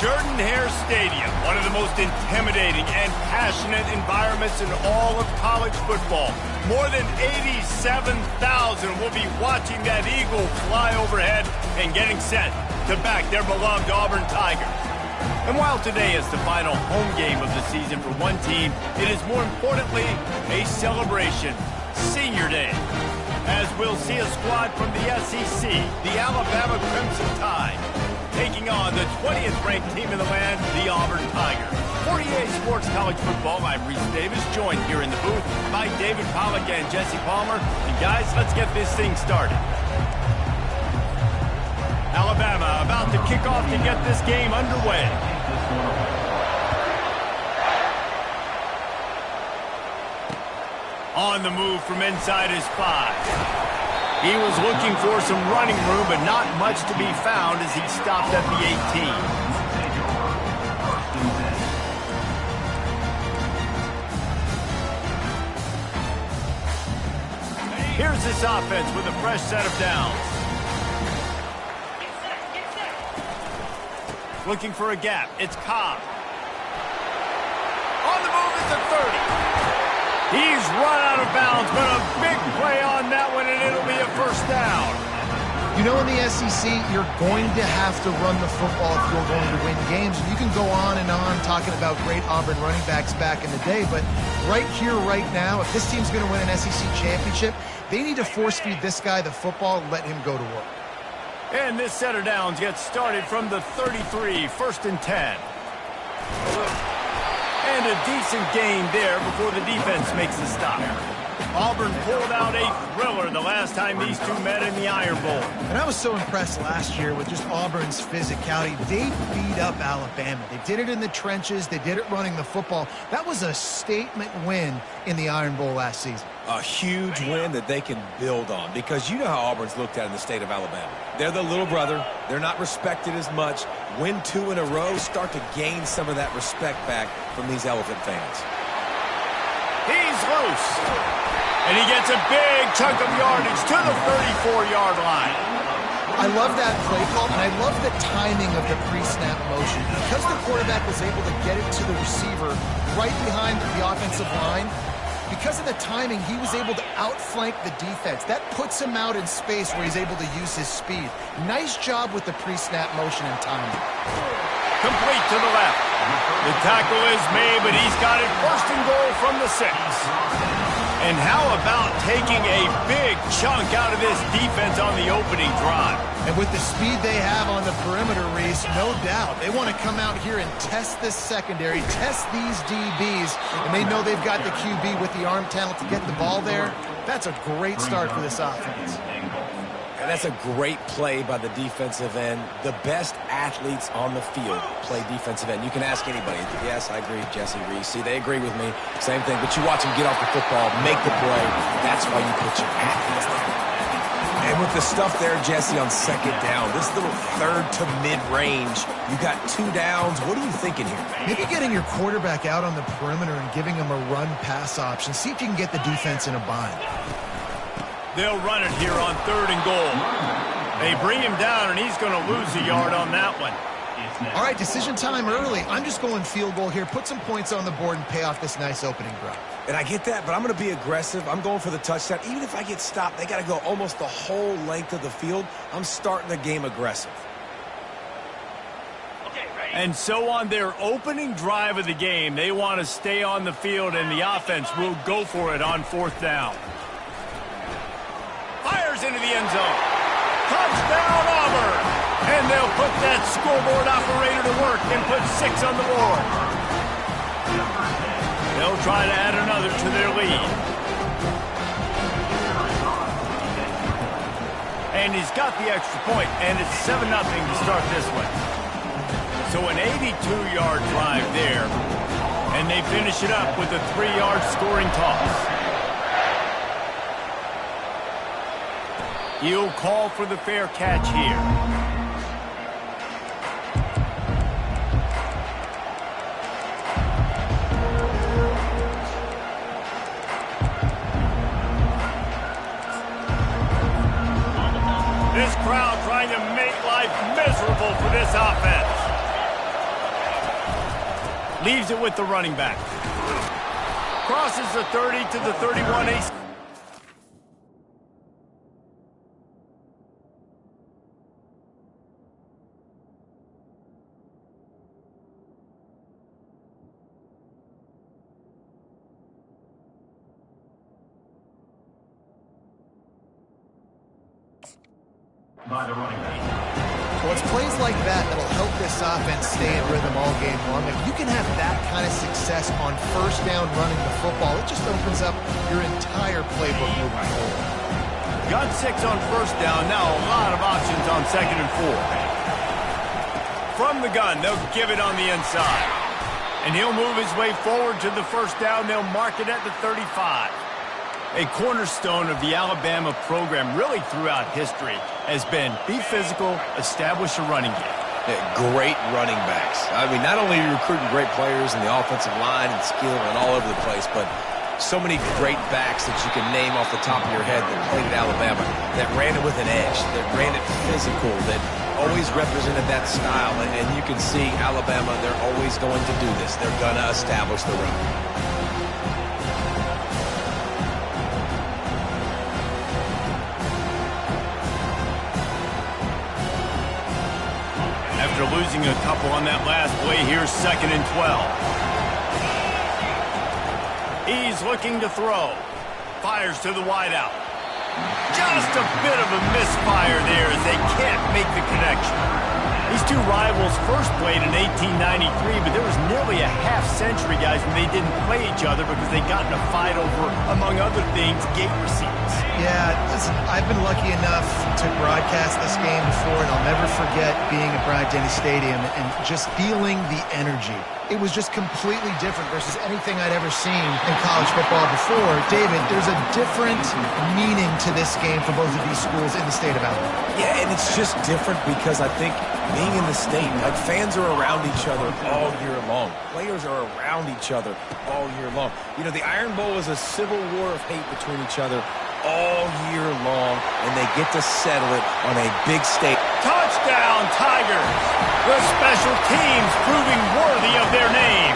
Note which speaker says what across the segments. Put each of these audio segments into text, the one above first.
Speaker 1: Jordan-Hare Stadium, one of the most intimidating and passionate environments in all of college football. More than 87,000 will be watching that eagle fly overhead and getting set to back their beloved Auburn Tigers. And while today is the final home game of the season for one team, it is more importantly a celebration, Senior Day, as we'll see a squad from the SEC, the Alabama Crimson Tide, taking on the 20th ranked team in the land, the Auburn Tigers. For EA Sports College Football, I'm Reese Davis, joined here in the booth by David Pollack and Jesse Palmer. And guys, let's get this thing started. Alabama about to kick off to get this game underway. On the move from inside his 5. He was looking for some running room, but not much to be found as he stopped at the 18. Here's this offense with a fresh set of downs. Looking for a gap. It's Cobb. On the move at the 30. He's run out of bounds, but a big play on that one, and it'll be a first down.
Speaker 2: You know, in the SEC, you're going to have to run the football if you're going to win games. You can go on and on talking about great Auburn running backs back in the day, but right here, right now, if this team's going to win an SEC championship, they need to force-feed this guy the football and let him go to work.
Speaker 1: And this set of downs gets started from the 33, 1st and 10. And a decent gain there before the defense makes the stop. Auburn pulled out a thriller the last time these two met in the Iron Bowl.
Speaker 2: And I was so impressed last year with just Auburn's physicality. They beat up Alabama. They did it in the trenches. They did it running the football. That was a statement win in the Iron Bowl last season.
Speaker 3: A huge win that they can build on, because you know how Auburn's looked at in the state of Alabama. They're the little brother. They're not respected as much. Win 2 in a row, start to gain some of that respect back from these Elephant fans.
Speaker 1: He's loose. And he gets a big chunk of yardage to the 34-yard line.
Speaker 2: I love that play call, and I love the timing of the pre-snap motion. Because the quarterback was able to get it to the receiver right behind the offensive line, because of the timing, he was able to outflank the defense. That puts him out in space where he's able to use his speed. Nice job with the pre-snap motion and timing.
Speaker 1: Complete to the left. The tackle is made, but he's got it 1st and goal from the 6. And how about taking a big chunk out of this defense on the opening drive?
Speaker 2: And with the speed they have on the perimeter, Reese, no doubt, they want to come out here and test this secondary, test these DBs, and they know they've got the QB with the arm talent to get the ball there. That's a great start for this offense.
Speaker 3: And that's a great play by the defensive end. The best athletes on the field play defensive end. You can ask anybody. Yes, I agree, Jesse, Reese. See, they agree with me. Same thing. But you watch them get off the football, make the play. That's why you put your athletes there. And with the stuff there, Jesse, on 2nd down, this little 3rd to mid-range, you got 2 downs. What are you thinking here?
Speaker 2: Maybe getting your quarterback out on the perimeter and giving him a run-pass option. See if you can get the defense in a bind.
Speaker 1: They'll run it here on 3rd and goal. They bring him down, and he's going to lose a yard on that one.
Speaker 2: All right, decision time early. I'm just going field goal here. Put some points on the board and pay off this nice opening drive.
Speaker 3: And I get that, but I'm going to be aggressive. I'm going for the touchdown. Even if I get stopped, they got to go almost the whole length of the field. I'm starting the game aggressive.
Speaker 1: And so on their opening drive of the game, they want to stay on the field, and the offense will go for it on 4th down. Fires into the end zone. Touchdown, Auburn. And they'll put that scoreboard operator to work and put 6 on the board. They'll try to add another to their lead. And he's got the extra point, and it's 7-0 to start this one. So an 82-yard drive there, and they finish it up with a 3-yard scoring toss. He'll call for the fair catch here. This crowd trying to make life miserable for this offense. Leaves it with the running back. Crosses the 30 to the 31.
Speaker 3: By the running back.
Speaker 2: Well, it's plays like that that'll help this offense stay in rhythm all game long. If you can have that kind of success on first down running the football, it just opens up your entire playbook moving forward.
Speaker 1: Got 6 on first down. Now a lot of options on 2nd and 4. From the gun, they'll give it on the inside. And he'll move his way forward to the first down. They'll mark it at the 35. A cornerstone of the Alabama program really throughout history has been be physical, establish a running game.
Speaker 3: Yeah, great running backs. I mean, not only are you recruiting great players in the offensive line and skill and all over the place, but so many great backs that you can name off the top of your head that played at Alabama, that ran it with an edge, that ran it physical, that always represented that style. And you can see Alabama, they're always going to do this. They're going to establish the run.
Speaker 1: After losing a couple on that last play, here's 2nd and 12. He's looking to throw. Fires to the wideout. Just a bit of a misfire there as they can't make the connection. These two rivals first played in 1893, but there was nearly a half-century, guys, when they didn't play each other because they got in a fight over, among other things, gate receipts.
Speaker 2: Yeah, listen, I've been lucky enough to broadcast this game before, and I'll never forget being at Bryant-Denny Stadium and just feeling the energy. It was just completely different versus anything I'd ever seen in college football before. David, there's a different meaning to this game for both of these schools in the state of Alabama.
Speaker 3: Yeah, and it's just different because I think being in the state, like fans are around each other all year long. Players are around each other all year long. You know, the Iron Bowl is a civil war of hate between each other all year long, and they get to settle it on a big stage.
Speaker 1: Touchdown, Tigers! The special teams proving worthy of their name.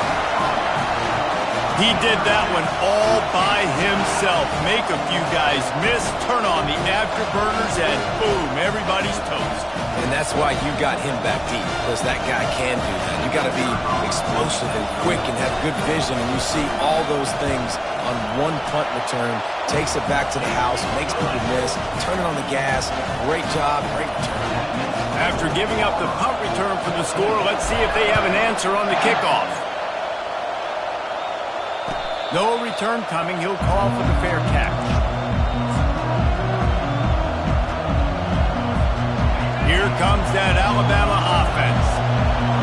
Speaker 1: He did that one all by himself. Make a few guys miss, turn on the afterburners, and boom, everybody's toast.
Speaker 3: And that's why you got him back deep, because that guy can do that. You got to be explosive and quick and have good vision, and you see all those things on one punt return, takes it back to the house, makes people miss, turn it on the gas. Great job, great return.
Speaker 1: After giving up the punt return for the score, let's see if they have an answer on the kickoff. No return coming. He'll call for the fair catch. Here comes that Alabama offense.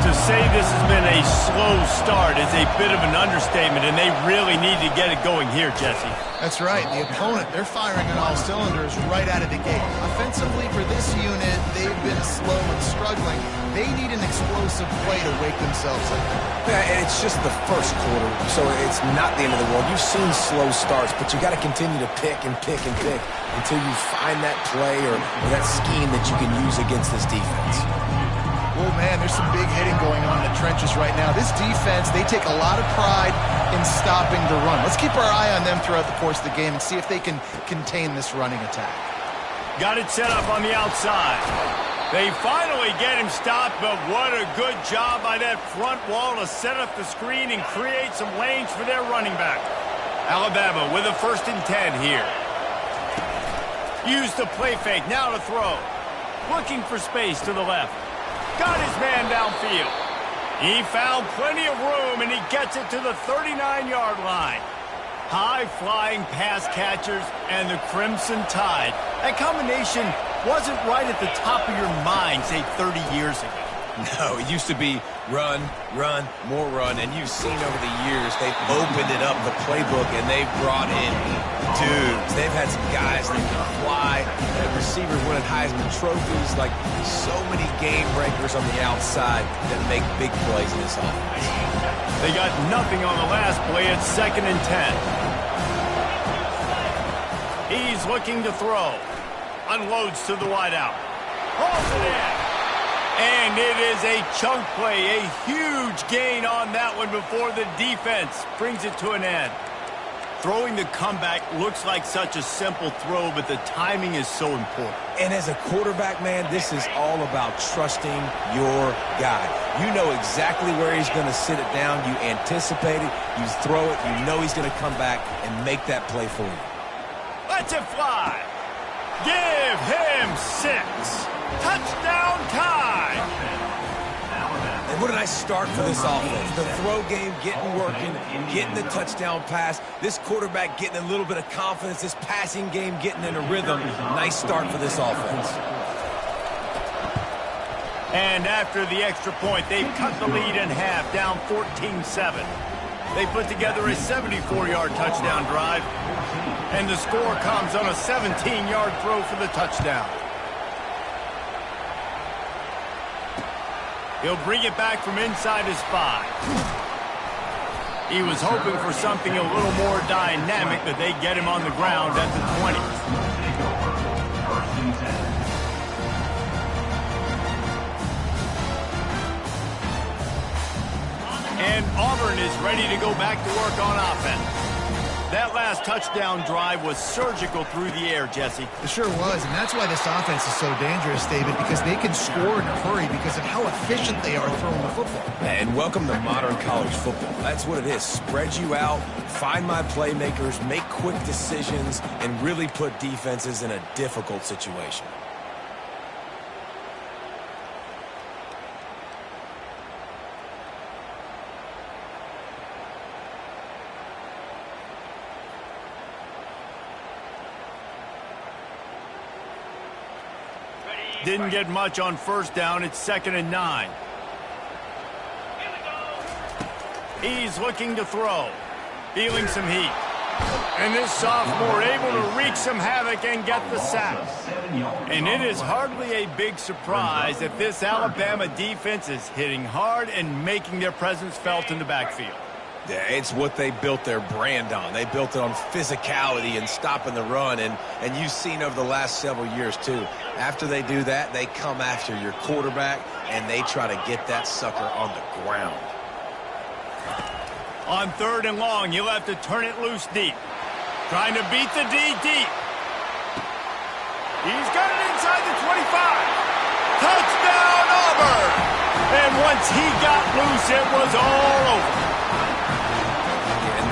Speaker 1: To say this has been a slow start is a bit of an understatement, and they really need to get it going here, Jesse.
Speaker 2: That's right. The opponent, they're firing on all cylinders right out of the gate. Offensively, for this unit, they've been slow and struggling. They need an explosive play to wake themselves up.
Speaker 3: Yeah, and it's just the first quarter, so it's not the end of the world. You've seen slow starts, but you got to continue to pick and pick and pick until you find that play or that scheme that you can use against this defense.
Speaker 2: Oh, man, there's some big hitting going on in the trenches right now. This defense, they take a lot of pride in stopping the run. Let's keep our eye on them throughout the course of the game and see if they can contain this running attack.
Speaker 1: Got it set up on the outside. They finally get him stopped, but what a good job by that front wall to set up the screen and create some lanes for their running back. Alabama with a 1st and 10 here. Use the play fake, now to throw. Looking for space to the left. Got his man downfield. He found plenty of room, and he gets it to the 39-yard line. High-flying pass catchers and the Crimson Tide. That combination wasn't right at the top of your mind, say, 30 years ago.
Speaker 3: No, it used to be run, run, more run, and you've seen over the years they've opened it up, the playbook, and they've brought in dudes. They've had some guys that can fly, and receivers winning Heisman trophies, like so many game breakers on the outside that make big plays in this offense.
Speaker 1: They got nothing on the last play. It's 2nd and 10. He's looking to throw. Unloads to the wideout. Hauls it in. And it is a chunk play, a huge gain on that one before the defense brings it to an end. Throwing the comeback looks like such a simple throw, but the timing is so important.
Speaker 3: And as a quarterback, man, this is all about trusting your guy. You know exactly where he's going to sit it down. You anticipate it. You throw it. You know he's going to come back and make that play for you.
Speaker 1: Let's it fly. Give him 6. Touchdown time.
Speaker 3: And what a nice start for this offense. The throw game getting working, getting the touchdown pass. This quarterback getting a little bit of confidence. This passing game getting in a rhythm. Nice start for this offense.
Speaker 1: And after the extra point, they've cut the lead in half, down 14-7. They put together a 74-yard touchdown drive. And the score comes on a 17-yard throw for the touchdown. He'll bring it back from inside his 5. He was hoping for something a little more dynamic, but they get him on the ground at the 20. And Auburn is ready to go back to work on offense. That last touchdown drive was surgical through the air, Jesse.
Speaker 2: It sure was, and that's why this offense is so dangerous, David, because they can score in a hurry because of how efficient they are throwing the football.
Speaker 3: And welcome to modern college football. That's what it is. Spread you out, find my playmakers, make quick decisions, and really put defenses in a difficult situation.
Speaker 1: Didn't get much on first down. It's 2nd and 9. He's looking to throw. Feeling some heat. And this sophomore able to wreak some havoc and get the sack. And it is hardly a big surprise that this Alabama defense is hitting hard and making their presence felt in the backfield.
Speaker 3: Yeah, it's what they built their brand on. They built it on physicality and stopping the run, and you've seen over the last several years, too. After they do that, they come after your quarterback, and they try to get that sucker on the ground.
Speaker 1: On 3rd and long, you'll have to turn it loose deep. Trying to beat the D deep. He's got it inside the 25. Touchdown, Auburn! And once he got loose, it was all over.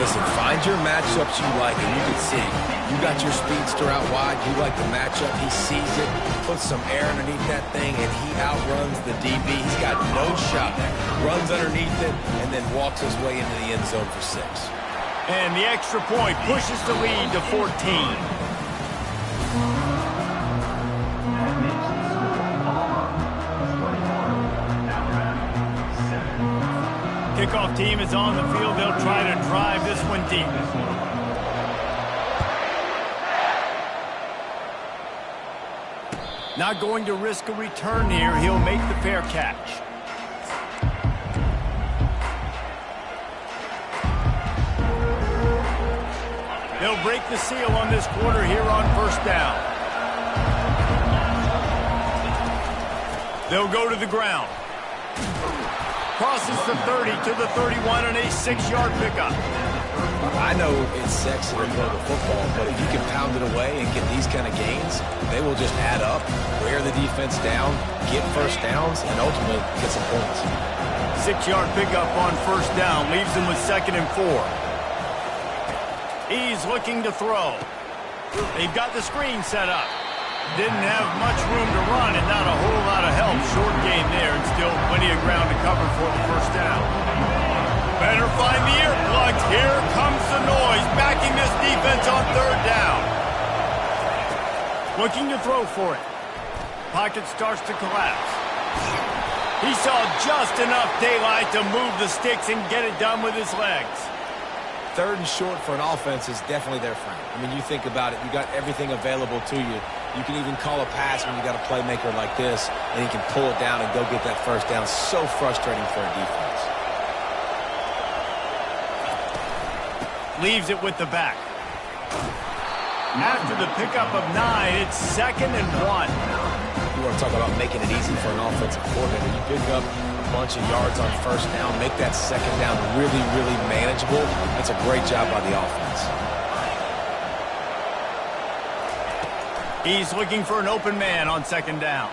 Speaker 3: Listen, find your matchups you like, and you can see. You got your speedster out wide. You like the matchup. He sees it, puts some air underneath that thing, and he outruns the DB. He's got no shot. Runs underneath it, and then walks his way into the end zone for 6.
Speaker 1: And the extra point pushes the lead to 14. Kickoff team is on the field. They'll try to drive this one deep. Not going to risk a return here. He'll make the fair catch. They'll break the seal on this quarter here on first down. They'll go to the ground. Crosses the 30 to the 31 and a 6-yard pickup.
Speaker 3: I know it's sexy to throw the football, but if you can pound it away and get these kind of gains, they will just add up, wear the defense down, get first downs, and ultimately get some points.
Speaker 1: 6-yard pickup on first down leaves them with 2nd and 4. He's looking to throw. They've got the screen set up. Didn't have much room to run and not a whole lot of help. Short game there and still plenty of ground to cover for the first down. Better find the earplugs. Here comes the noise, backing this defense on 3rd down. Looking to throw for it. Pocket starts to collapse. He saw just enough daylight to move the sticks and get it done with his legs.
Speaker 3: 3rd and short for an offense is definitely their friend. I mean, you think about it, you got everything available to you. You can even call a pass when you got a playmaker like this, and he can pull it down and go get that first down. So frustrating for a defense.
Speaker 1: Leaves it with the back. After the pickup of 9, it's 2nd and 1.
Speaker 3: You want to talk about making it easy for an offensive coordinator. You pick up a bunch of yards on first down, make that second down really, really manageable. That's a great job by the offense.
Speaker 1: He's looking for an open man on second down.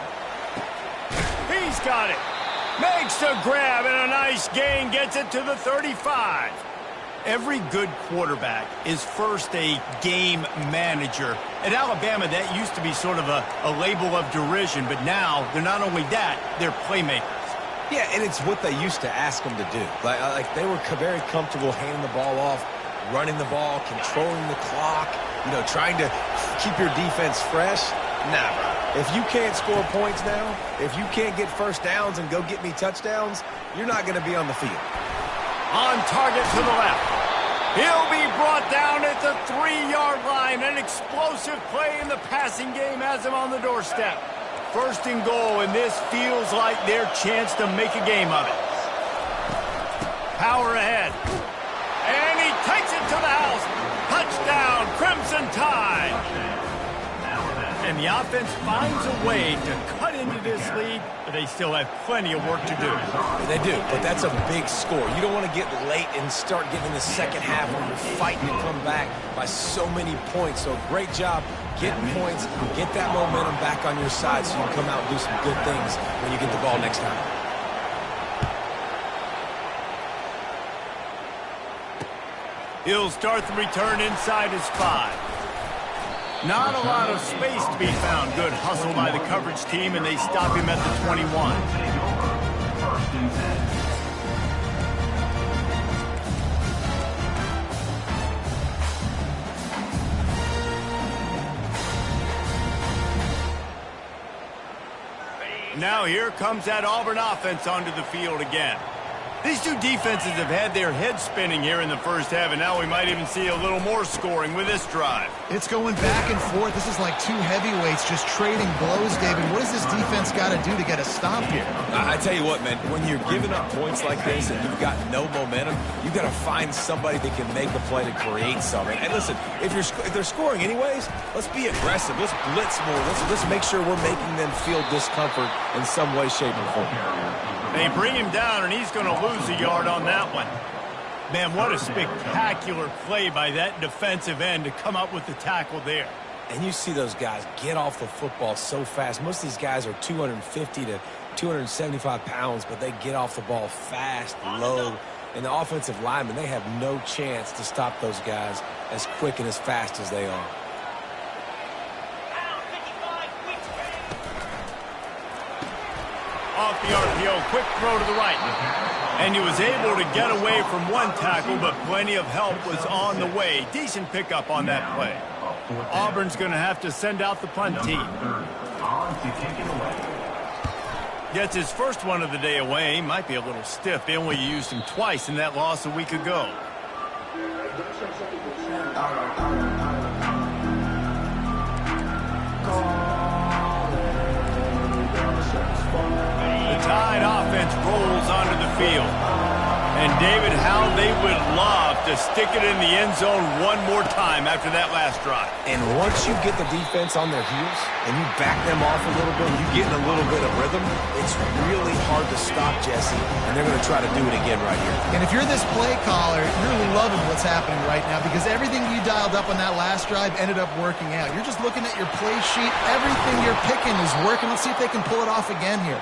Speaker 1: He's got it. Makes the grab, and a nice gain gets it to the 35. Every good quarterback is first a game manager. At Alabama, that used to be sort of a label of derision, but now they're not only that, they're playmakers.
Speaker 3: Yeah, and it's what they used to ask them to do. Like they were very comfortable handing the ball off, running the ball, controlling the clock, trying to keep your defense fresh. Nah, bro. If you can't score points now, if you can't get first downs and go get me touchdowns, you're not going to be on the field.
Speaker 1: On target to the left. He'll be brought down at the 3-yard line. An explosive play in the passing game has him on the doorstep. First and goal, and this feels like their chance to make a game of it. Power ahead. And he takes it to the house. Touchdown, Crimson Tide. And the offense finds a way to cut into this lead, but they still have plenty of work to do.
Speaker 3: They do, but that's a big score. You don't want to get late and start getting in the second half when you're fighting to come back by so many points. So great job getting points, get that momentum back on your side so you can come out and do some good things when you get the ball next time.
Speaker 1: He'll start the return inside his 5. Not a lot of space to be found. Good hustle by the coverage team, and they stop him at the 21. Now here comes that Auburn offense onto the field again. These two defenses have had their heads spinning here in the first half, and now we might even see a little more scoring with this drive.
Speaker 2: It's going back and forth. This is like two heavyweights just trading blows, David. What does this defense got to do to get a stop here?
Speaker 3: I tell you what, man, when you're giving up points like this and you've got no momentum, you've got to find somebody that can make the play to create something. And listen, if they're scoring anyways, let's be aggressive. Let's blitz more. Let's make sure we're making them feel discomfort in some way, shape, or form.
Speaker 1: They bring him down, and he's going to lose a yard on that one. Man, what a spectacular play by that defensive end to come up with the tackle there.
Speaker 3: And you see those guys get off the football so fast. Most of these guys are 250 to 275 pounds, but they get off the ball fast, low. And the offensive linemen, they have no chance to stop those guys as quick and as fast as they are.
Speaker 1: Off the RPO, quick throw to the right. And he was able to get away from one tackle, but plenty of help was on the way. Decent pickup on that play. Auburn's going to have to send out the punt team. Gets his first one of the day away. Might be a little stiff. They only used him twice in that loss a week ago. The Tide offense rolls onto the field. And David, how they would love to stick it in the end zone one more time after that last drive.
Speaker 3: And once you get the defense on their heels and you back them off a little bit, you get in a little bit of rhythm, it's really hard to stop, Jesse, and they're going to try to do it again right here.
Speaker 2: And if you're this play caller, you're loving what's happening right now because everything you dialed up on that last drive ended up working out. You're just looking at your play sheet. Everything you're picking is working. Let's see if they can pull it off again here.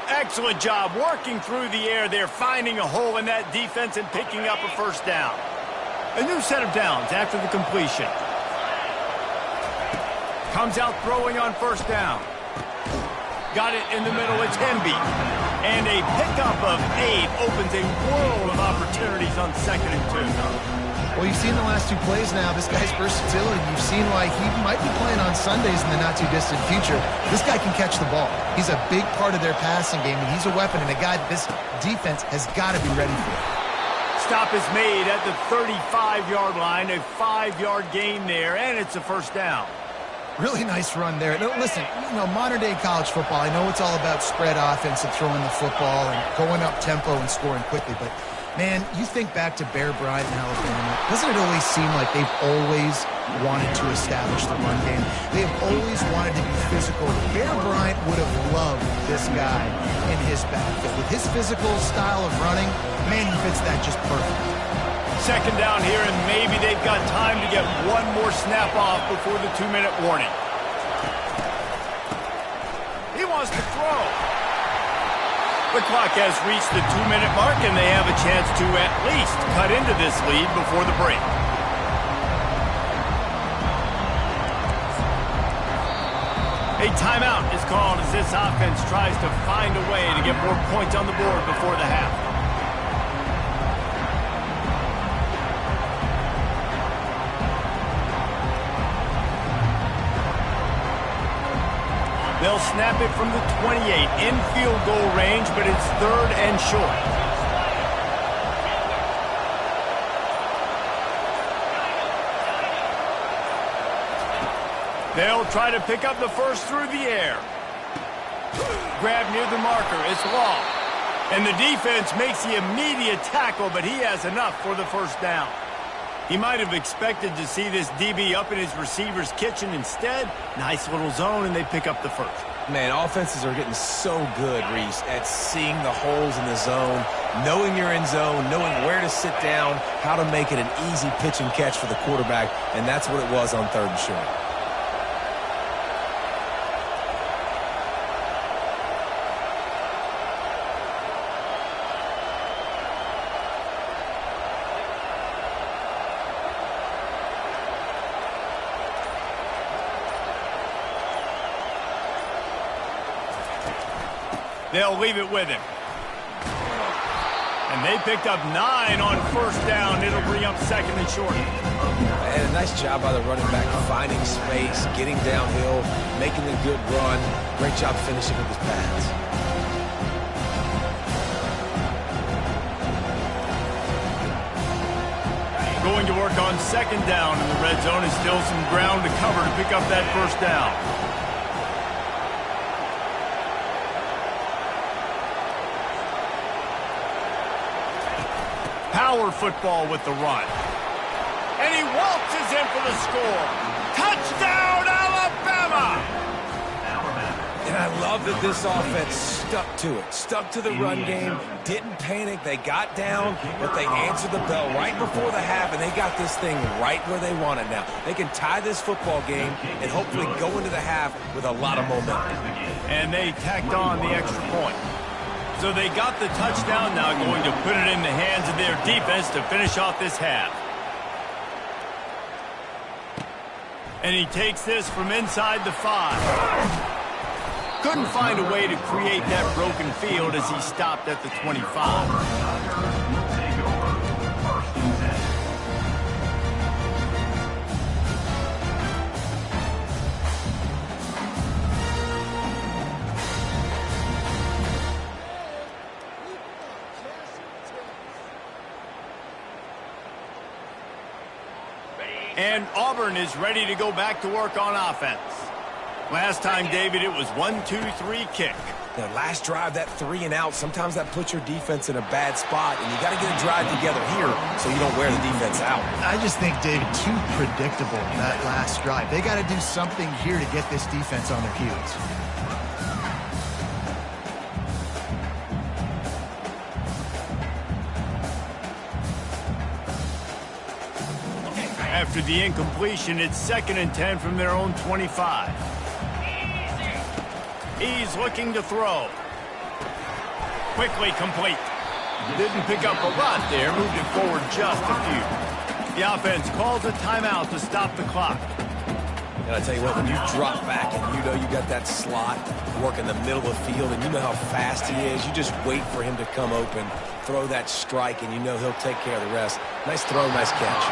Speaker 1: Excellent job working through the air there, finding a hole in that defense and picking up a first down. A new set of downs after the completion. Comes out throwing on first down. Got it in the middle, it's Hemby. And a pickup of 8 opens a world of opportunities on 2nd and 2.
Speaker 2: Well, you've seen the last two plays now. This guy's versatility. You've seen why he might be playing on Sundays in the not-too-distant future. This guy can catch the ball. He's a big part of their passing game, and he's a weapon and a guy that this defense has got to be ready for.
Speaker 1: Stop is made at the 35-yard line, a 5-yard gain there, and it's a first down.
Speaker 2: Really nice run there. Now, listen, modern-day college football, I know it's all about spread offense and throwing the football and going up tempo and scoring quickly, but Man, you think back to Bear Bryant in Alabama, doesn't it always seem like they've always wanted to establish the run game? They have always wanted to be physical. Bear Bryant would have loved this guy in his backfield. With his physical style of running, man, he fits that just perfect.
Speaker 1: Second down here, and maybe they've got time to get one more snap off before the 2-minute warning. He wants to throw. The clock has reached the 2-minute mark, and they have a chance to at least cut into this lead before the break. A timeout is called as this offense tries to find a way to get more points on the board before the half. They'll snap it from the 28 in field goal range, but it's 3rd and short. They'll try to pick up the first through the air. Grab near the marker. It's Law. And the defense makes the immediate tackle, but he has enough for the first down. He might have expected to see this DB up in his receiver's kitchen. Instead, nice little zone, and they pick up the first.
Speaker 3: Man, offenses are getting so good, Reese, at seeing the holes in the zone, knowing you're in zone, knowing where to sit down, how to make it an easy pitch and catch for the quarterback, and that's what it was on 3rd and short.
Speaker 1: They'll leave it with him. And they picked up 9 on first down. It'll bring up 2nd and short.
Speaker 3: And a nice job by the running back, finding space, getting downhill, making a good run. Great job finishing with his pads.
Speaker 1: Going to work on 2nd down in the red zone. Is still some ground to cover to pick up that first down. Power football with the run. And he waltzes in for the score. Touchdown, Alabama!
Speaker 3: And I love that this offense stuck to it. Stuck to the run game. Didn't panic. They got down, but they answered the bell right before the half, and they got this thing right where they want it now. They can tie this football game and hopefully go into the half with a lot of momentum.
Speaker 1: And they tacked on the extra point. So they got the touchdown, now going to put it in the hands of their defense to finish off this half. And he takes this from inside the 5. Couldn't find a way to create that broken field as he stopped at the 25. And Auburn is ready to go back to work on offense. Last time, David, it was 1-2-3 kick.
Speaker 3: The last drive, that 3 and out, sometimes that puts your defense in a bad spot, and you got to get a drive together here so you don't wear the defense out.
Speaker 2: I just think, David, too predictable that last drive. They got to do something here to get this defense on their heels.
Speaker 1: After the incompletion, it's 2nd and 10 from their own 25. He's looking to throw. Quickly complete. Didn't pick up a lot there, moved it forward just a few. The offense calls a timeout to stop the clock.
Speaker 3: And I tell you what, when you drop back and you know you got that slot, work in the middle of the field, and you know how fast he is, you just wait for him to come open, throw that strike, and you know he'll take care of the rest. Nice throw, nice catch.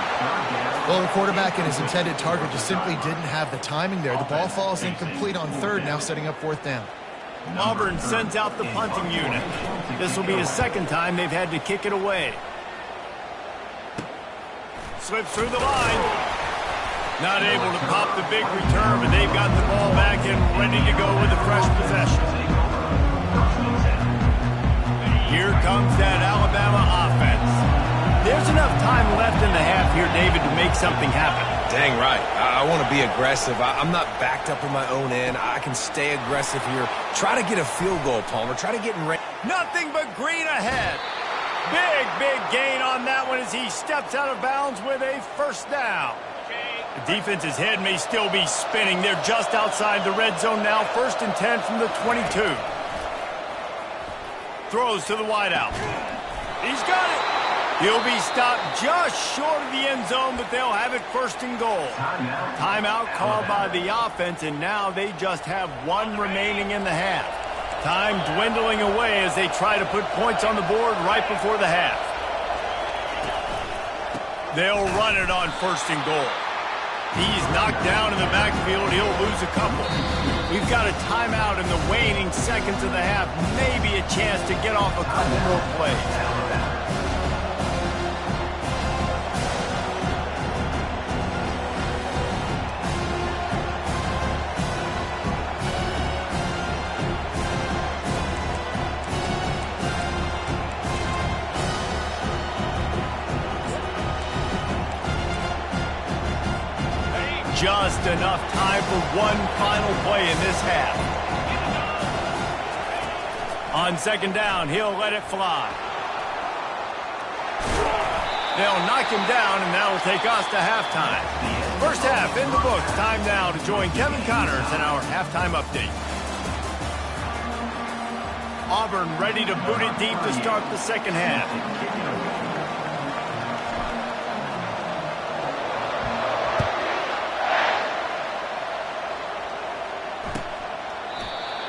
Speaker 2: Well, the quarterback and his intended target just simply didn't have the timing there. The ball falls incomplete on 3rd, now setting up 4th down.
Speaker 1: Auburn sends out the punting unit. This will be the 2nd time they've had to kick it away. Slips through the line. Not able to pop the big return, but they've got the ball back and ready to go with a fresh possession. Here comes that Alabama offense. enough here, David, to make something happen.
Speaker 3: Dang right. I want to be aggressive. I'm not backed up in my own end. I can stay aggressive here. Try to get a field goal, Palmer. Try to get in range.
Speaker 1: Nothing but green ahead. Big gain on that one as he steps out of bounds with a first down. The defense's head may still be spinning. They're just outside the red zone now. 1st and 10 from the 22. Throws to the wideout. He's got it. He'll be stopped just short of the end zone, but they'll have it 1st and goal. Timeout called by the offense, and now they just have 1 remaining in the half. Time dwindling away as they try to put points on the board right before the half. They'll run it on 1st and goal. He's knocked down in the backfield. He'll lose a couple. We've got a timeout in the waning seconds of the half. Maybe a chance to get off a couple more plays. Just enough time for one final play in this half. On 2nd down, he'll let it fly. They'll knock him down, and that'll take us to halftime. First half in the books. Time now to join Kevin Connors in our halftime update. Auburn ready to boot it deep to start the 2nd half.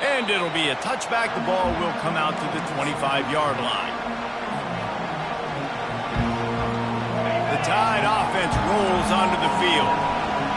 Speaker 1: And it'll be a touchback. The ball will come out to the 25-yard line. The Tide offense rolls onto the field.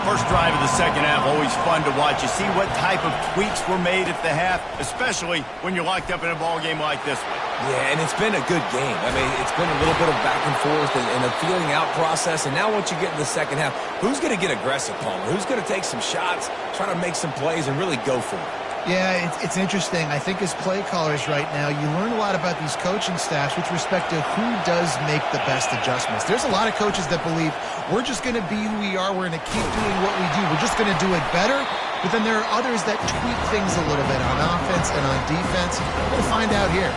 Speaker 1: First drive of the 2nd half, always fun to watch. You see what type of tweaks were made at the half, especially when you're locked up in a ball game like this one.
Speaker 3: Yeah, and it's been a good game. I mean, it's been a little bit of back and forth and a feeling out process. And now once you get in the 2nd half, who's going to get aggressive, Palmer? Who's going to take some shots, try to make some plays, and really go for it?
Speaker 2: Yeah, it's interesting. I think as play callers right now, you learn a lot about these coaching staffs with respect to who does make the best adjustments. There's a lot of coaches that believe we're just going to be who we are. We're going to keep doing what we do. We're just going to do it better. But then there are others that tweak things a little bit on offense and on defense. We're going to find out here.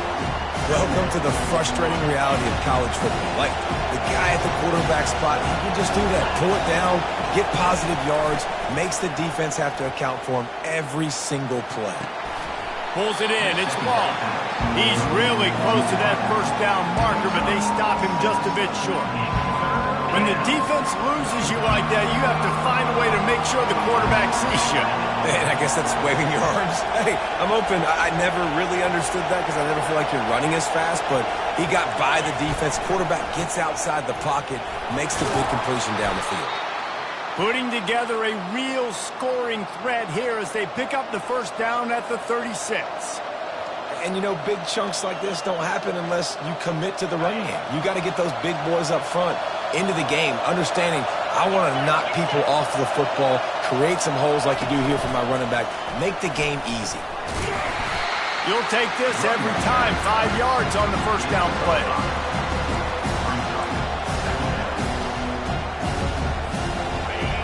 Speaker 3: Welcome to the frustrating reality of college football. Like, the guy at the quarterback spot, he can just do that. Pull it down, get positive yards, makes the defense have to account for him every single play.
Speaker 1: Pulls it in. It's ball. He's really close to that first down marker, but they stop him just a bit short. When the defense loses you like that, you have to find a way to make sure the quarterback sees you.
Speaker 3: And I guess that's waving your arms. Hey, I'm open. I never really understood that because I never feel like you're running as fast, but he got by the defense. Quarterback gets outside the pocket, makes the big completion down the field.
Speaker 1: Putting together a real scoring threat here as they pick up the first down at the 36.
Speaker 3: And, you know, big chunks like this don't happen unless you commit to the run game. You got to get those big boys up front into the game, understanding I want to knock people off the football, create some holes like you do here for my running back, make the game easy.
Speaker 1: You'll take this every time. 5 yards on the first down play.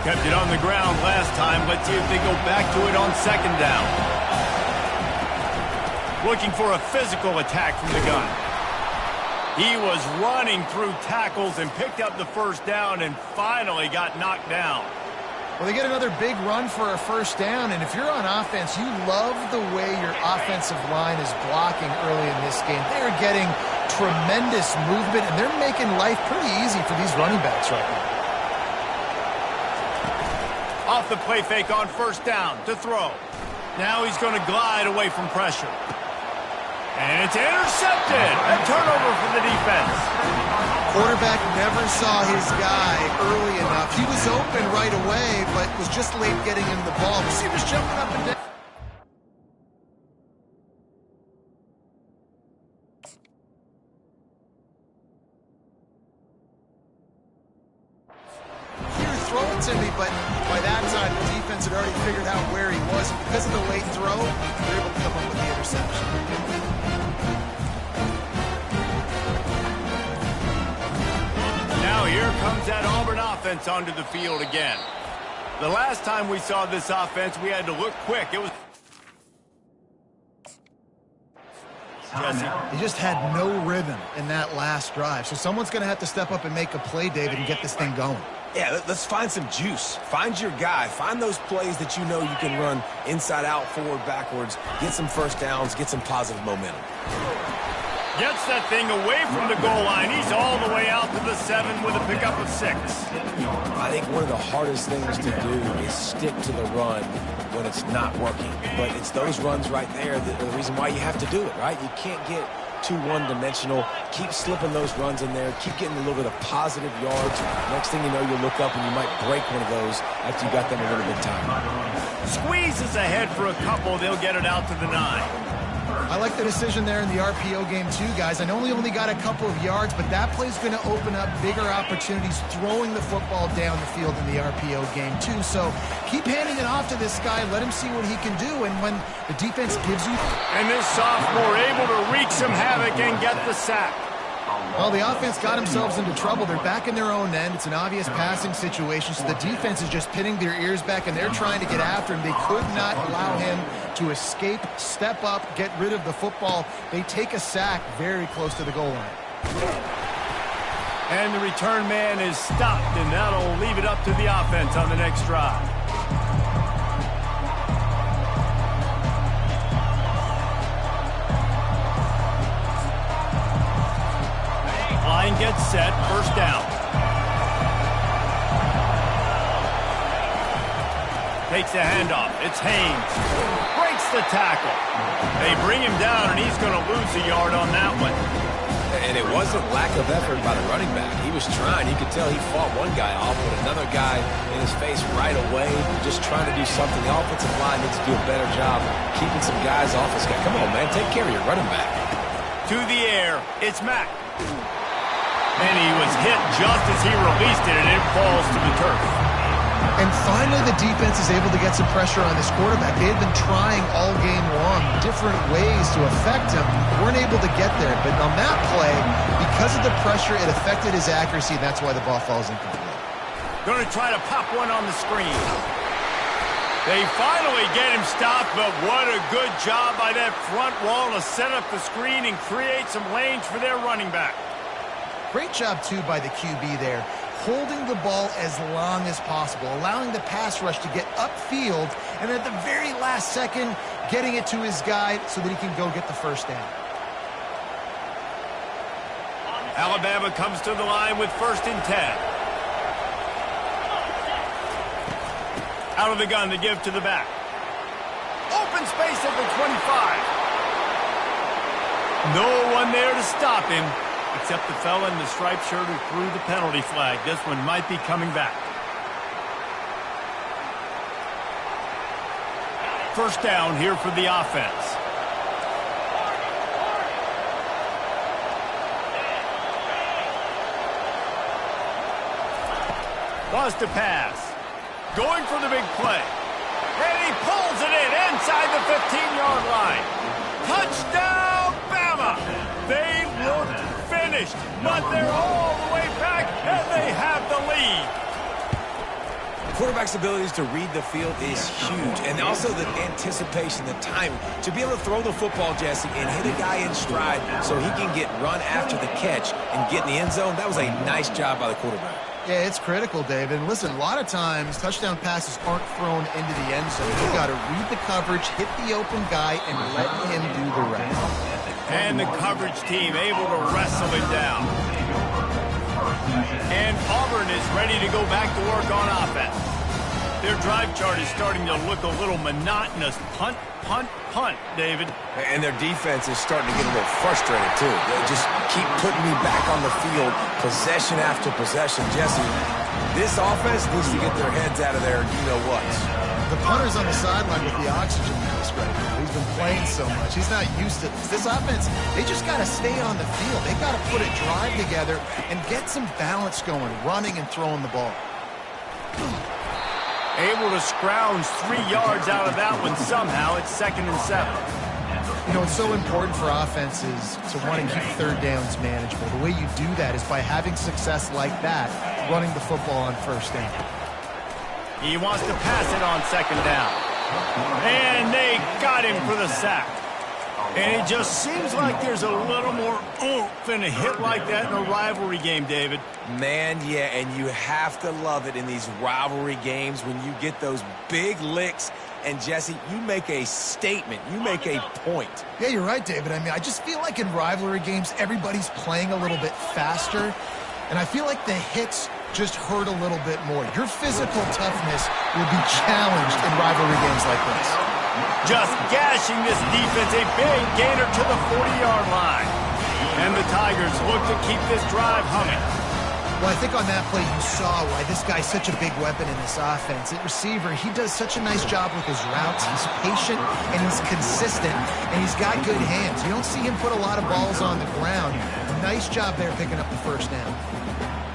Speaker 1: Kept it on the ground last time. Let's see if they go back to it on 2nd down. Looking for a physical attack from the gun. He was running through tackles and picked up the first down and finally got knocked down.
Speaker 2: Well, they get another big run for a first down, and if you're on offense, you love the way your offensive line is blocking early in this game. They are getting tremendous movement, and they're making life pretty easy for these running backs right now.
Speaker 1: Off the play fake on first down to throw. Now he's going to glide away from pressure. And it's intercepted. A turnover for the defense.
Speaker 2: Quarterback never saw his guy early enough. He was open right away, but was just late getting him the ball. Receivers jumping up and down. Here, throw it to me, but by that time, the defense had already figured out where he was. And because of the late throw, they're able to come up with the interception.
Speaker 1: Now here comes that Auburn offense onto the field again. The last time we saw this offense, we had to look quick. It was... Jesse.
Speaker 2: He just had no rhythm in that last drive. So someone's going to have to step up and make a play, David, and get this thing going.
Speaker 3: Yeah, let's find some juice. Find your guy. Find those plays that you know you can run inside out, forward, backwards. Get some first downs. Get some positive momentum.
Speaker 1: Gets that thing away from the goal line. He's all the way out to the 7 with a pickup of 6.
Speaker 3: I think one of the hardest things to do is stick to the run when it's not working. But it's those runs right there that are the reason why you have to do it, right? You can't get too one-dimensional. Keep slipping those runs in there. Keep getting a little bit of positive yards. Next thing you know, you'll look up and you might break one of those after you got them a little bit tired.
Speaker 1: Squeezes ahead for a couple. They'll get it out to the 9.
Speaker 2: I like the decision there in the RPO game too, guys. I know he only got a couple of yards, but that play's going to open up bigger opportunities throwing the football down the field in the RPO game too. So keep handing it off to this guy. Let him see what he can do. And when the defense gives you...
Speaker 1: And this sophomore able to wreak some havoc and get the sack.
Speaker 2: Well, the offense got themselves into trouble. They're back in their own end. It's an obvious passing situation, so the defense is just pinning their ears back, and they're trying to get after him. They could not allow him to escape, step up, get rid of the football. They take a sack very close to the goal line.
Speaker 1: And the return man is stopped, and that'll leave it up to the offense on the next drive. Line gets set, first down. Takes the handoff. It's Haynes. Breaks the tackle. They bring him down, and he's going to lose a yard on that one.
Speaker 3: And it wasn't lack of effort by the running back. He was trying. You could tell he fought one guy off, but another guy in his face right away, just trying to do something. The offensive line needs to do a better job keeping some guys off this guy. Come on, man. Take care of your running back.
Speaker 1: To the air. It's Mack. And he was hit just as he released it, and it falls to the turf.
Speaker 2: And finally, the defense is able to get some pressure on this quarterback. They had been trying all game long different ways to affect him. Weren't able to get there. But on that play, because of the pressure, it affected his accuracy, and that's why the ball falls incomplete.
Speaker 1: Going to try to pop one on the screen. They finally get him stopped, but what a good job by that front wall to set up the screen and create some lanes for their running back.
Speaker 2: Great job, too, by the QB there, holding the ball as long as possible, allowing the pass rush to get upfield, and at the very last second, getting it to his guy so that he can go get the first down.
Speaker 1: Alabama comes to the line with 1st and 10. Out of the gun to give to the back. Open space at the 25. No one there to stop him. Except the fella in the striped shirt who threw the penalty flag. This one might be coming back. First down here for the offense. Lost a pass. Going for the big play. And he pulls it in inside the 15-yard line. Touchdown, Bama! They looked finished, but they're all the way back, and they have the lead.
Speaker 3: The quarterback's abilities to read the field is huge, and also the anticipation, the timing. To be able to throw the football, Jesse, and hit a guy in stride so he can get run after the catch and get in the end zone, that was a nice job by the quarterback.
Speaker 2: Yeah, it's critical, David. And listen, a lot of times touchdown passes aren't thrown into the end zone. You've got to read the coverage, hit the open guy, and let him do the rest.
Speaker 1: And the coverage team able to wrestle him down. And Auburn is ready to go back to work on offense. Their drive chart is starting to look a little monotonous. Punt, punt, punt, David.
Speaker 3: And their defense is starting to get a little frustrated, too. They just keep putting me back on the field, possession after possession. Jesse, this offense needs to get their heads out of their you-know-whats.
Speaker 2: The punter's on the sideline with the oxygen mask right now. He's been playing so much. He's not used to this. This offense, they just got to stay on the field. They got to put a drive together and get some balance going, running and throwing the ball.
Speaker 1: Able to scrounge 3 yards out of that one somehow. It's 2nd and 7.
Speaker 2: You know, it's so important for offenses to want to keep third downs manageable. The way you do that is by having success like that running the football on first down.
Speaker 1: He wants to pass it on second down. And they got him for the sack. And it just seems like there's a little more oomph in a hit like that in a rivalry game, David.
Speaker 3: Man, yeah, and you have to love it in these rivalry games when you get those big licks. And, Jesse, you make a statement. You make a point.
Speaker 2: Yeah, you're right, David. I mean, I just feel like in rivalry games, everybody's playing a little bit faster. And I feel like the hits just hurt a little bit more. Your physical toughness will be challenged in rivalry games like this.
Speaker 1: Just gashing this defense, a big gainer to the 40-yard line. And the Tigers look to keep this drive humming.
Speaker 2: Well, I think on that play you saw why this guy's such a big weapon in this offense. At receiver, he does such a nice job with his routes. He's patient, and he's consistent, and he's got good hands. You don't see him put a lot of balls on the ground. Nice job there picking up the first down.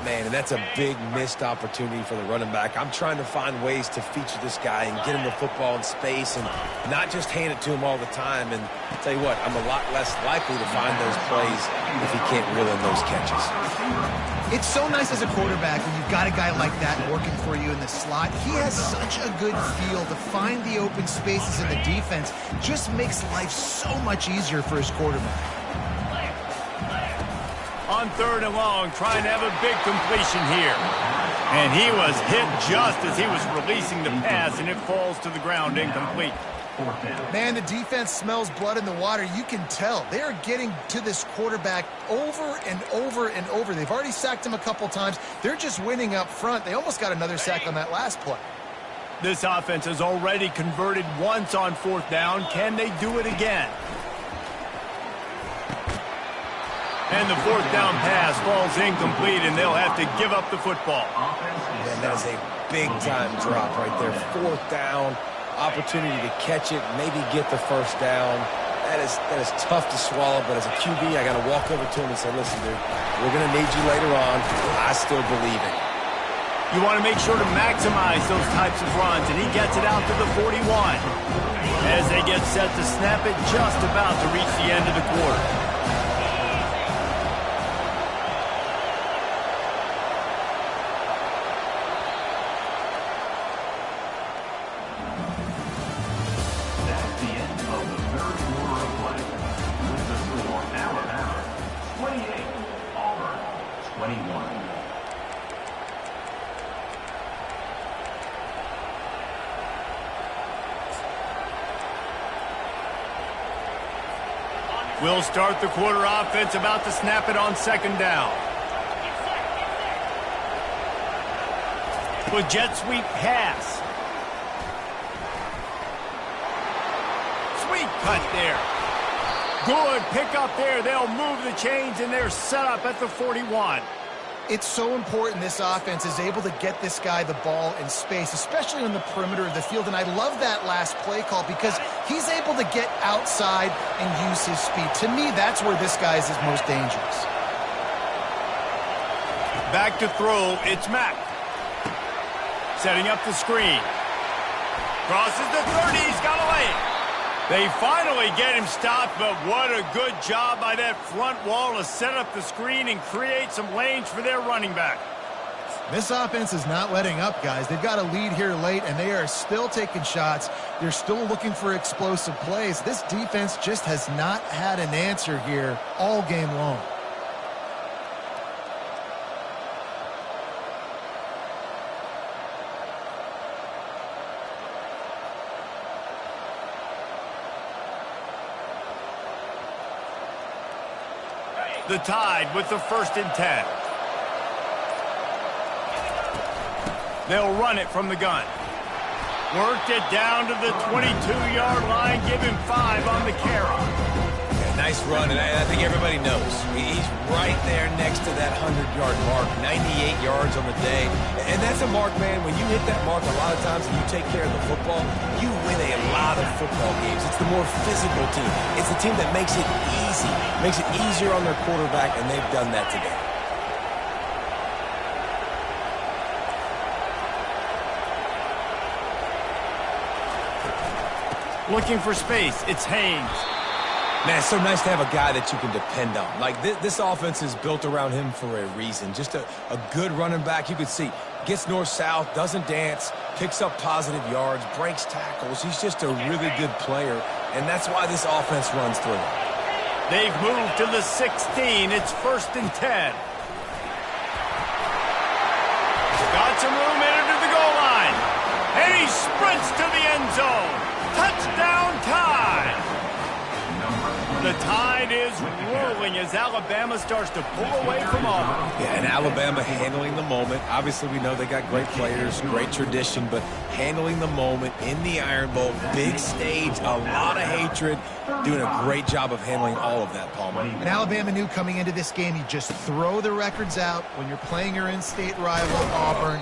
Speaker 3: Man, and that's a big missed opportunity for the running back. I'm trying to find ways to feature this guy and get him the football in space and not just hand it to him all the time. And I'll tell you what, I'm a lot less likely to find those plays if he can't reel in those catches.
Speaker 2: It's so nice as a quarterback when you've got a guy like that working for you in the slot. He has such a good feel to find the open spaces in the defense. Just makes life so much easier for his quarterback.
Speaker 1: On third and long, trying to have a big completion here. And he was hit just as he was releasing the pass, and it falls to the ground incomplete.
Speaker 2: Man, the defense smells blood in the water. You can tell. They are getting to this quarterback over and over and over. They've already sacked him a couple times. They're just winning up front. They almost got another sack on that last play.
Speaker 1: This offense has already converted once on fourth down. Can they do it again? And the fourth down pass falls incomplete, and they'll have to give up the football.
Speaker 3: And that is a big-time drop right there. Fourth down, opportunity to catch it, maybe get the first down. That is tough to swallow, but as a QB, I got to walk over to him and say, listen, dude, we're going to need you later on. I still believe it.
Speaker 1: You want to make sure to maximize those types of runs, and he gets it out to the 41. As they get set to snap it, just about to reach the end of the quarter. We'll start the quarter offense, about to snap it on second down. With jet sweep pass. Sweep cut there. Good pickup there. They'll move the chains, and they're set up at the 41.
Speaker 2: It's so important this offense is able to get this guy the ball in space, especially on the perimeter of the field. And I love that last play call because he's able to get outside and use his speed. To me, that's where this guy is his most dangerous.
Speaker 1: Back to throw, it's Mack. Setting up the screen. Crosses the 30, he's got a lane. They finally get him stopped, but what a good job by that front wall to set up the screen and create some lanes for their running back.
Speaker 2: This offense is not letting up, guys. They've got a lead here late, and they are still taking shots. They're still looking for explosive plays. This defense just has not had an answer here all game long.
Speaker 1: The Tide with the 1st and 10. They'll run it from the gun. Worked it down to the 22-yard line. Give him 5 on the carry.
Speaker 3: Yeah, nice run, and I think everybody knows. He's right there next to that 100-yard mark, 98 yards on the day. And that's a mark, man. When you hit that mark a lot of times and you take care of the football, you win a lot of football games. It's the more physical team. It's the team that makes it easy, makes it easier on their quarterback, and they've done that today.
Speaker 1: Looking for space, it's Haynes.
Speaker 3: Man, it's so nice to have a guy that you can depend on. Like, this offense is built around him for a reason. Just a good running back. You could see, gets north-south, doesn't dance, picks up positive yards, breaks tackles. He's just a really good player, and that's why this offense runs through him.
Speaker 1: They've moved to the 16. It's 1st and 10. Got some room in to the goal line. And he sprints to the end zone. Touchdown Tide. The Tide is rolling as Alabama starts to pull away from Auburn.
Speaker 3: Yeah, and Alabama handling the moment. Obviously, we know they got great players, great tradition, but handling the moment in the Iron Bowl, big stage, a lot of hatred, doing a great job of handling all of that, Palmer.
Speaker 2: And Alabama knew coming into this game, you just throw the records out when you're playing your in-state rival, Auburn.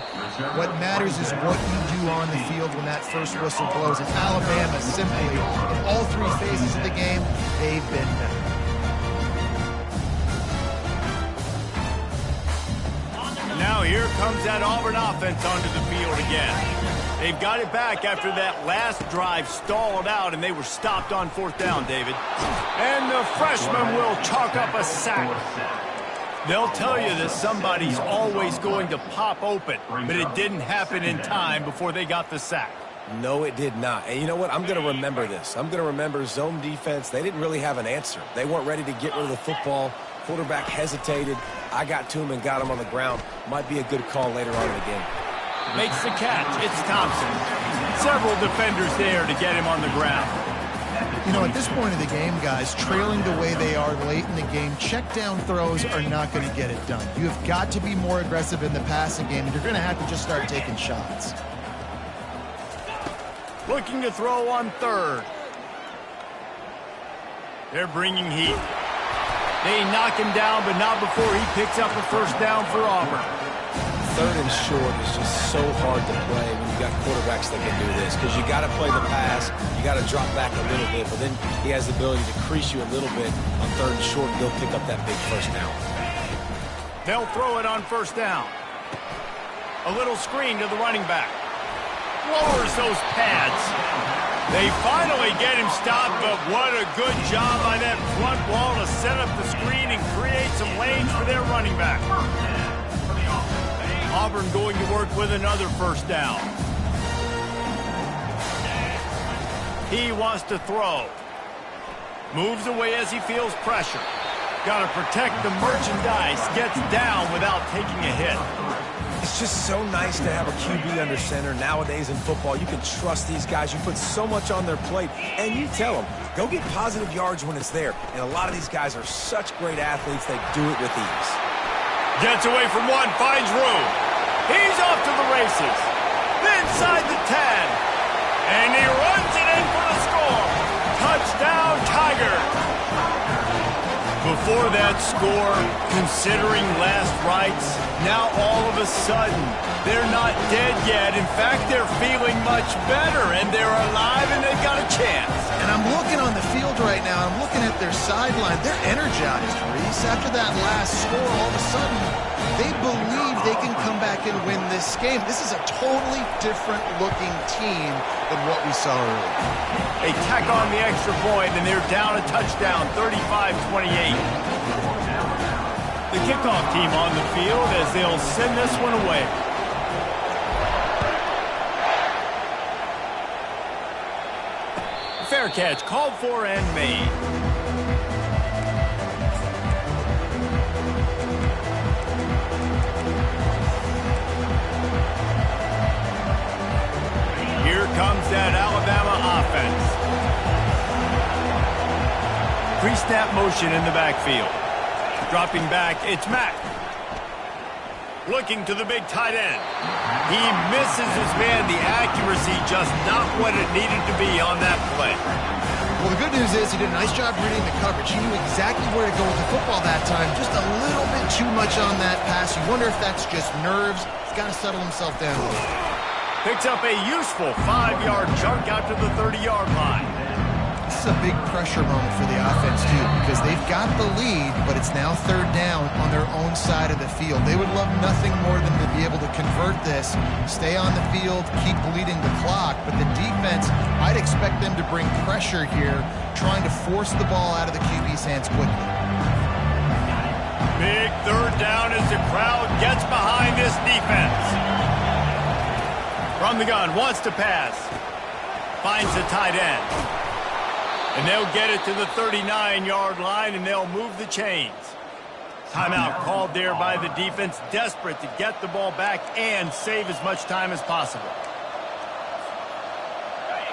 Speaker 2: What matters is what you do on the field when that first whistle blows. And Alabama simply, in all 3 phases of the game, they've been better.
Speaker 1: Now here comes that Auburn offense onto the field again. They've got it back after that last drive stalled out, and they were stopped on 4th down, David. And the freshman will chalk up a sack. They'll tell you that somebody's always going to pop open, but it didn't happen in time before they got the sack.
Speaker 3: No, it did not. And you know what? I'm going to remember this. I'm going to remember zone defense. They didn't really have an answer. They weren't ready to get rid of the football. Quarterback hesitated. I got to him and got him on the ground. Might be a good call later on in the game.
Speaker 1: Makes the catch. It's Thompson. Several defenders there to get him on the ground.
Speaker 2: You know, at this point of the game, guys, trailing the way they are late in the game, check down throws are not going to get it done. You have got to be more aggressive in the passing game, and you're going to have to just start taking shots.
Speaker 1: Looking to throw on 3rd. They're bringing heat. They knock him down, but not before he picks up a 1st down for Auburn.
Speaker 3: 3rd and short is just so hard to play when you got quarterbacks that can do this, because you got to play the pass, you got to drop back a little bit, but then he has the ability to crease you a little bit on 3rd and short, and he'll pick up that big 1st down.
Speaker 1: They'll throw it on 1st down. A little screen to the running back. Lowers those pads. They finally get him stopped, but what a good job by that front wall to set up the screen and create some lanes for their running back. Auburn going to work with another 1st down. He wants to throw. Moves away as he feels pressure. Got to protect the merchandise. Gets down without taking a hit.
Speaker 3: It's just so nice to have a QB under center. Nowadays in football, you can trust these guys. You put so much on their plate, and you tell them, go get positive yards when it's there. And a lot of these guys are such great athletes, they do it with ease.
Speaker 1: Gets away from one, finds room. He's off to the races. Inside the 10. And he runs it in for the score. Touchdown, Tiger. Before that score, considering last rites, now all of a sudden, they're not dead yet. In fact, they're feeling much better, and they're alive, and they've got a chance.
Speaker 2: And I'm looking on the field right now, I'm looking at their sideline. They're energized, Reese. After that last score, all of a sudden, they believe they can come back and win this game. This is a totally different-looking team than what we saw earlier.
Speaker 1: They tack on the extra point, and they're down a touchdown, 35-28. The kickoff team on the field as they'll send this one away. Fair catch called for and made. Here comes that Alabama offense. Pre-snap motion in the backfield. Dropping back, it's Mack. Looking to the big tight end. He misses his man. The accuracy just not what it needed to be on that play.
Speaker 2: Well, the good news is he did a nice job reading the coverage. He knew exactly where to go with the football that time. Just a little bit too much on that pass. You wonder if that's just nerves. He's got to settle himself down a little.
Speaker 1: Picks up a useful 5-yard chunk out to the 30-yard line.
Speaker 2: is a big pressure moment for the offense, too, because they've got the lead, but it's now third down on their own side of the field. They would love nothing more than to be able to convert this, stay on the field, keep bleeding the clock. But the defense, I'd expect them to bring pressure here, trying to force the ball out of the QB's hands quickly.
Speaker 1: Big third down as the crowd gets behind this defense. From the gun, wants to pass. Finds the tight end. And they'll get it to the 39-yard line, and they'll move the chains. Timeout called there by the defense, desperate to get the ball back and save as much time as possible.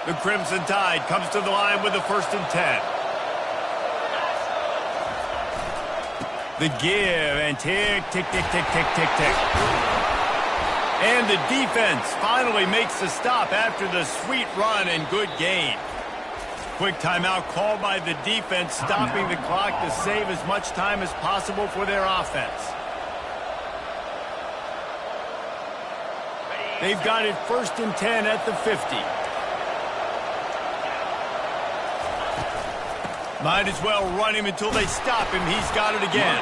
Speaker 1: The Crimson Tide comes to the line with a 1st and 10. The give, and tick, tick, tick, tick, tick, tick, tick. And the defense finally makes the stop after the sweet run and good gain. Quick timeout called by the defense, stopping the clock to save as much time as possible for their offense. They've got it 1st and 10 at the 50. Might as well run him until they stop him. He's got it again.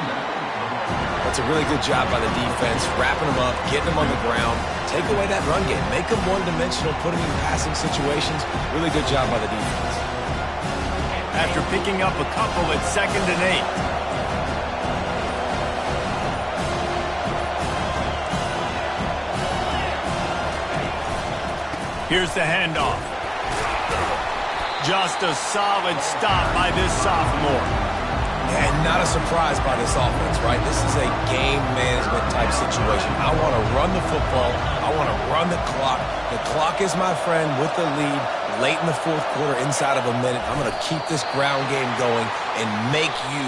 Speaker 3: That's a really good job by the defense, wrapping them up, getting them on the ground, take away that run game, make them one-dimensional, put them in passing situations. Really good job by the defense.
Speaker 1: After picking up a couple at 2nd and 8. Here's the handoff. Just a solid stop by this sophomore.
Speaker 3: And not a surprise by this offense, right? This is a game management type situation. I want to run the football. I want to run the clock. The clock is my friend with the lead late in the 4th quarter, inside of a minute. I'm going to keep this ground game going and make you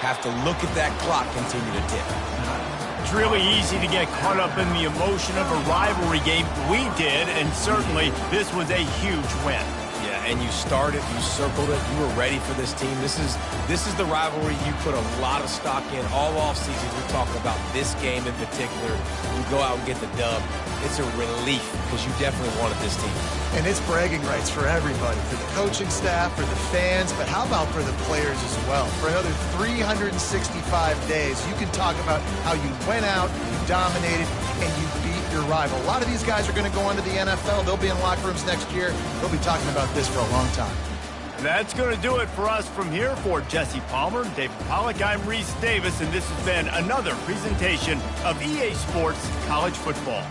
Speaker 3: have to look at that clock continue to tick.
Speaker 1: It's really easy to get caught up in the emotion of a rivalry game. We did, and certainly this was a huge win.
Speaker 3: And you started, you circled it, you were ready for this team. This is the rivalry you put a lot of stock in all offseason. We're talking about this game in particular. You go out and get the dub. It's a relief because you definitely wanted this team.
Speaker 2: And it's bragging rights for everybody, for the coaching staff, for the fans, but how about for the players as well? For another 365 days, you can talk about how you went out, you dominated, and you beat your rival. A lot of these guys are going to go on to the NFL. They'll be in locker rooms next year. They'll be talking about this for a long time.
Speaker 1: That's going to do it for us from here. For Jesse Palmer, David Pollack, I'm Reese Davis, and this has been another presentation of EA Sports College Football.